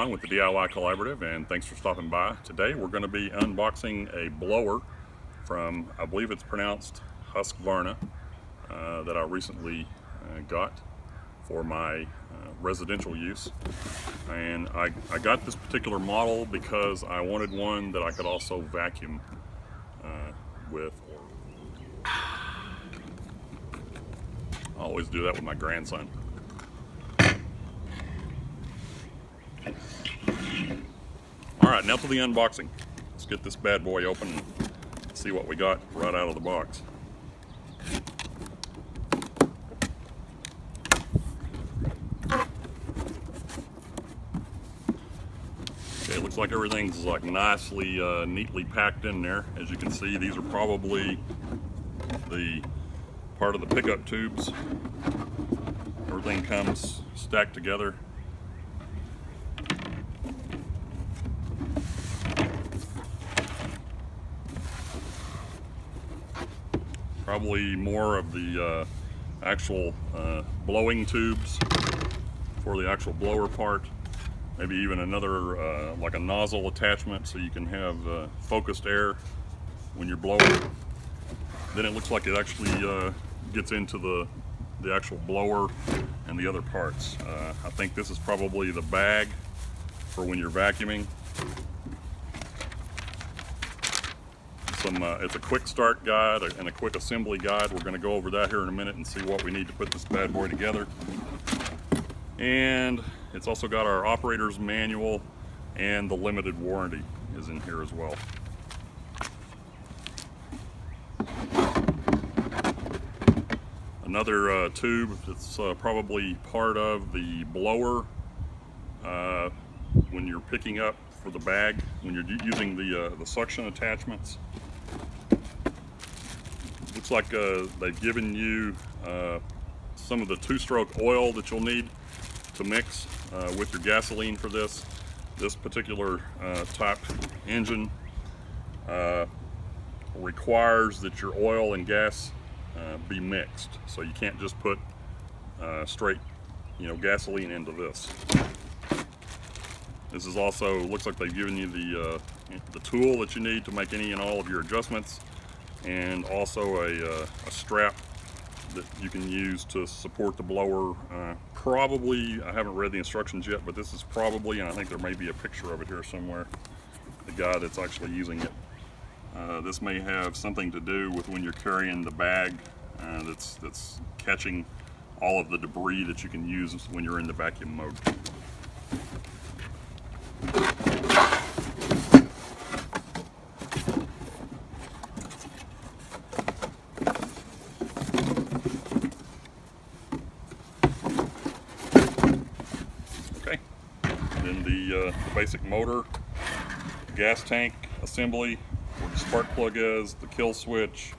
Ron with the DIY Collaborative, and thanks for stopping by. Today we're going to be unboxing a blower from, I believe it's pronounced Husqvarna, that I recently got for my residential use. And I got this particular model because I wanted one that I could also vacuum with. I always do that with my grandson. Alright, now to the unboxing. Let's get this bad boy open and see what we got right out of the box. Okay, it looks like everything's like nicely, neatly packed in there. As you can see, these are probably the part of the pickup tubes. Everything comes stacked together. Probably more of the actual blowing tubes for the actual blower part. Maybe even another like a nozzle attachment so you can have focused air when you're blowing. Then it looks like it actually gets into the actual blower and the other parts. I think this is probably the bag for when you're vacuuming. It's a quick start guide and a quick assembly guide. We're going to go over that here in a minute and see what we need to put this bad boy together. And it's also got our operator's manual, and the limited warranty is in here as well. Another tube that's probably part of the blower when you're picking up for the bag, when you're using the suction attachments. Looks like they've given you some of the two-stroke oil that you'll need to mix with your gasoline for this. This particular type engine requires that your oil and gas be mixed, so you can't just put straight, gasoline into this. This is also, looks like they've given you the tool that you need to make any and all of your adjustments, and also a strap that you can use to support the blower. Probably, I haven't read the instructions yet, but this is probably, and I think there may be a picture of it here somewhere, the guy that's actually using it. This may have something to do with when you're carrying the bag that's catching all of the debris that you can use when you're in the vacuum mode. Then the basic motor, gas tank assembly, where the spark plug is, the kill switch,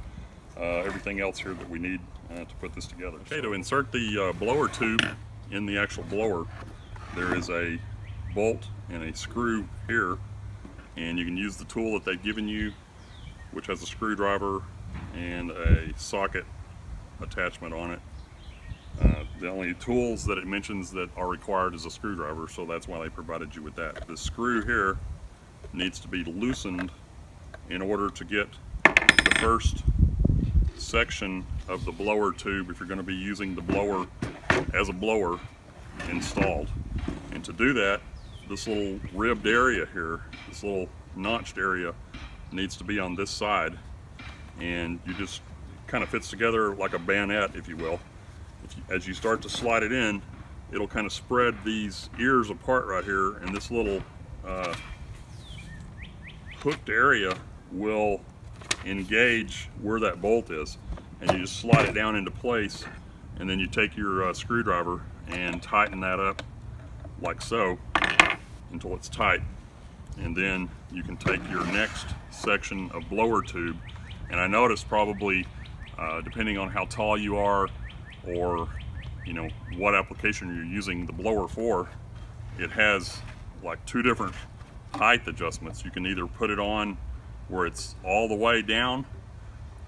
everything else here that we need to put this together. Okay, to insert the blower tube in the actual blower, there is a bolt and a screw here, and you can use the tool that they've given you, which has a screwdriver and a socket attachment on it. The only tools that it mentions that are required is a screwdriver, so that's why they provided you with that. The screw here needs to be loosened in order to get the first section of the blower tube, if you're going to be using the blower as a blower, installed. And to do that, this little ribbed area here, this little notched area, needs to be on this side, and you just kind of fits together like a bayonet, if you will. As you start to slide it in, it'll kind of spread these ears apart right here, and this little hooked area will engage where that bolt is, and you just slide it down into place, and then you take your screwdriver and tighten that up like so until it's tight, and then you can take your next section of blower tube. And I noticed probably depending on how tall you are, or what application you're using the blower for, it has like two different height adjustments. You can either put it on where it's all the way down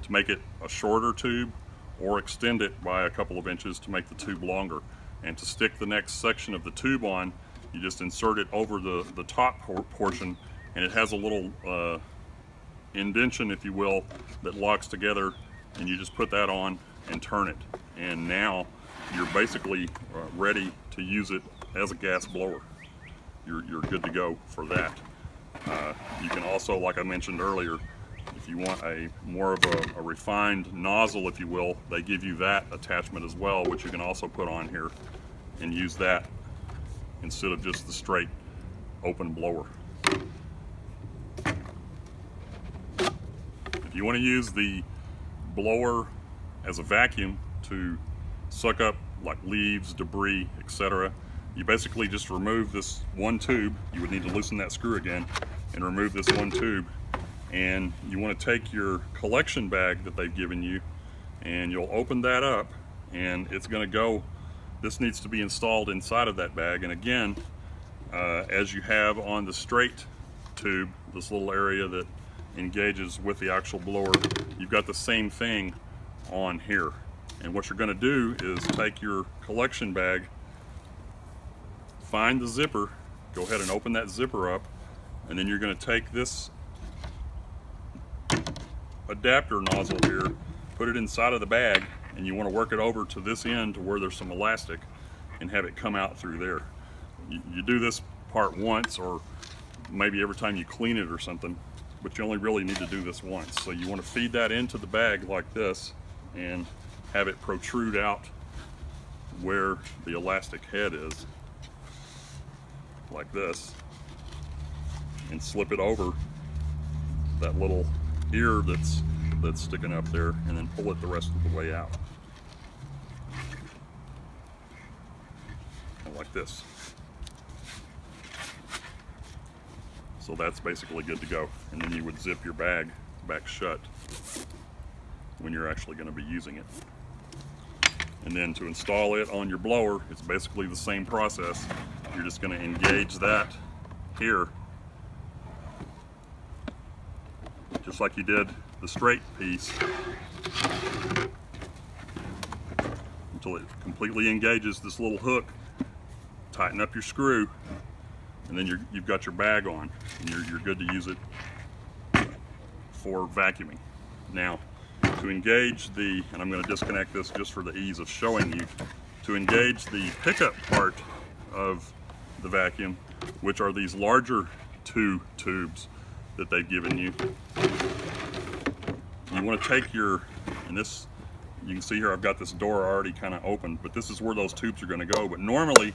to make it a shorter tube, or extend it by a couple of inches to make the tube longer. And to stick the next section of the tube on, You just insert it over the top portion, and it has a little indention, if you will, that locks together, and you just put that on and turn it. And now you're basically ready to use it as a gas blower. You're good to go for that. You can also, like I mentioned earlier, if you want a more of a refined nozzle, if you will, they give you that attachment as well, which you can also put on here and use that instead of just the straight open blower. If you want to use the blower as a vacuum to suck up like leaves, debris, etc., you basically just remove this one tube. You would need to loosen that screw again and remove this one tube, and you want to take your collection bag that they've given you, and you'll open that up, and it's going to go, this needs to be installed inside of that bag. And again, as you have on the straight tube, this little area that engages with the actual blower, you've got the same thing on here. And what you're going to do is take your collection bag, find the zipper, go ahead and open that zipper up, and then you're going to take this adapter nozzle here, put it inside of the bag, and you want to work it over to this end to where there's some elastic and have it come out through there. You do this part once, or maybe every time you clean it or something, but you only really need to do this once. So you want to feed that into the bag like this and have it protrude out where the elastic head is, like this, and slip it over that little ear that's sticking up there, and then pull it the rest of the way out, like this. So that's basically good to go, and then you would zip your bag back shut when you're actually going to be using it. And then to install it on your blower, it's basically the same process. You're just going to engage that here, just like you did the straight piece, until it completely engages this little hook. Tighten up your screw, and then you've got your bag on, and you're good to use it for vacuuming. Now, to engage the, and I'm going to disconnect this just for the ease of showing you, to engage the pickup part of the vacuum, which are these larger two tubes that they've given you, you want to take your, and this, you can see here I've got this door already kind of open, but this is where those tubes are going to go. But normally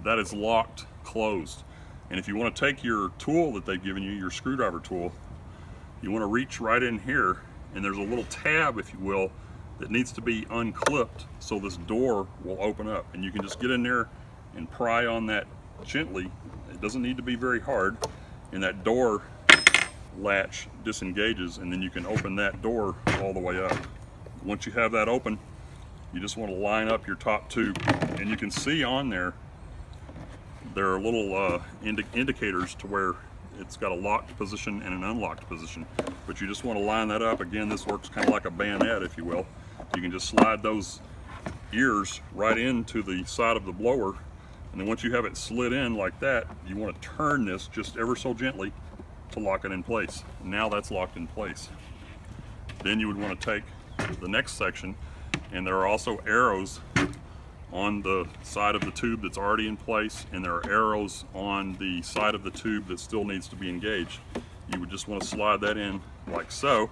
that is locked closed. And if you want to take your tool that they've given you, your screwdriver tool, you want to reach right in here, and there's a little tab, if you will, that needs to be unclipped so this door will open up. And you can just get in there and pry on that gently. It doesn't need to be very hard, and that door latch disengages, and then you can open that door all the way up. Once you have that open, you just want to line up your top tube, and you can see on there are little indicators to where it's got a locked position and an unlocked position, but you just want to line that up. Again, this works kind of like a bayonet, if you will. You can just slide those ears right into the side of the blower, and then once you have it slid in like that, you want to turn this just ever so gently to lock it in place. Now that's locked in place. Then you would want to take the next section, and there are also arrows on the side of the tube that's already in place, and there are arrows on the side of the tube that still needs to be engaged. You would just want to slide that in like so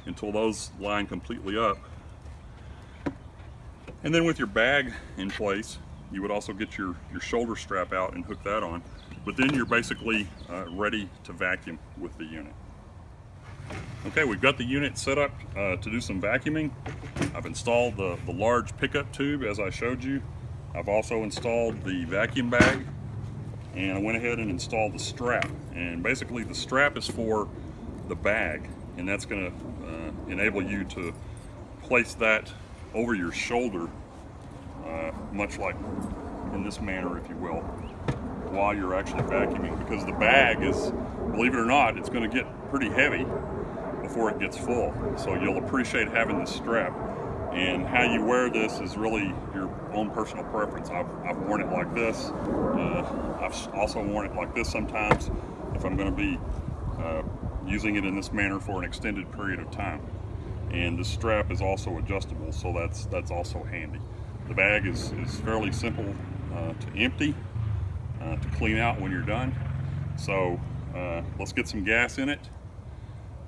until those line completely up. And then with your bag in place, you would also get your shoulder strap out and hook that on. But then you're basically ready to vacuum with the unit. Okay, we've got the unit set up to do some vacuuming. I've installed the large pickup tube as I showed you. I've also installed the vacuum bag, and I went ahead and installed the strap. And basically the strap is for the bag, and that's going to enable you to place that over your shoulder, much like in this manner, if you will, while you're actually vacuuming, because the bag is, believe it or not, it's going to get pretty heavy before it gets full. So you'll appreciate having this strap. And how you wear this is really your own personal preference. I've worn it like this. I've also worn it like this sometimes if I'm going to be using it in this manner for an extended period of time. And the strap is also adjustable, so that's also handy. The bag is fairly simple to empty, to clean out when you're done. So let's get some gas in it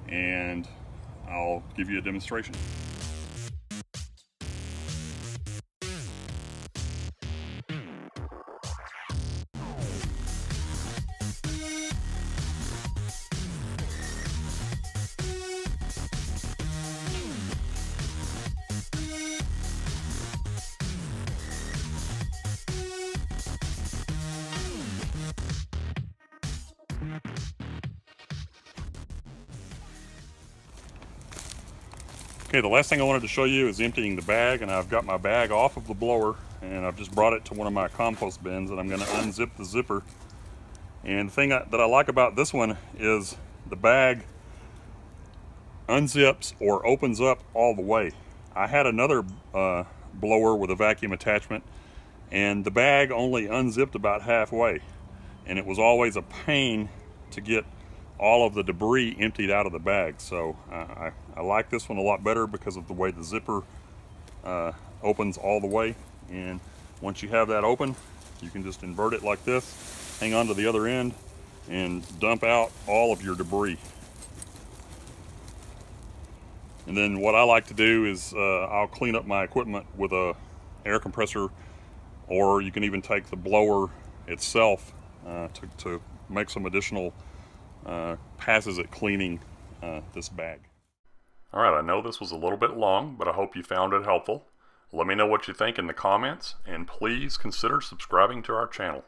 and I'll give you a demonstration. Okay, the last thing I wanted to show you is emptying the bag, and I've got my bag off of the blower and I've just brought it to one of my compost bins, and I'm going to unzip the zipper. And the thing that I like about this one is the bag unzips or opens up all the way. I had another blower with a vacuum attachment and the bag only unzipped about halfway, and it was always a pain to get all of the debris emptied out of the bag. So I like this one a lot better because of the way the zipper opens all the way. And once you have that open, you can just invert it like this, hang on to the other end, and dump out all of your debris. And then what I like to do is I'll clean up my equipment with a air compressor, or you can even take the blower itself to make some additional passes at cleaning this bag. Alright, I know this was a little bit long, but I hope you found it helpful. Let me know what you think in the comments, and please consider subscribing to our channel.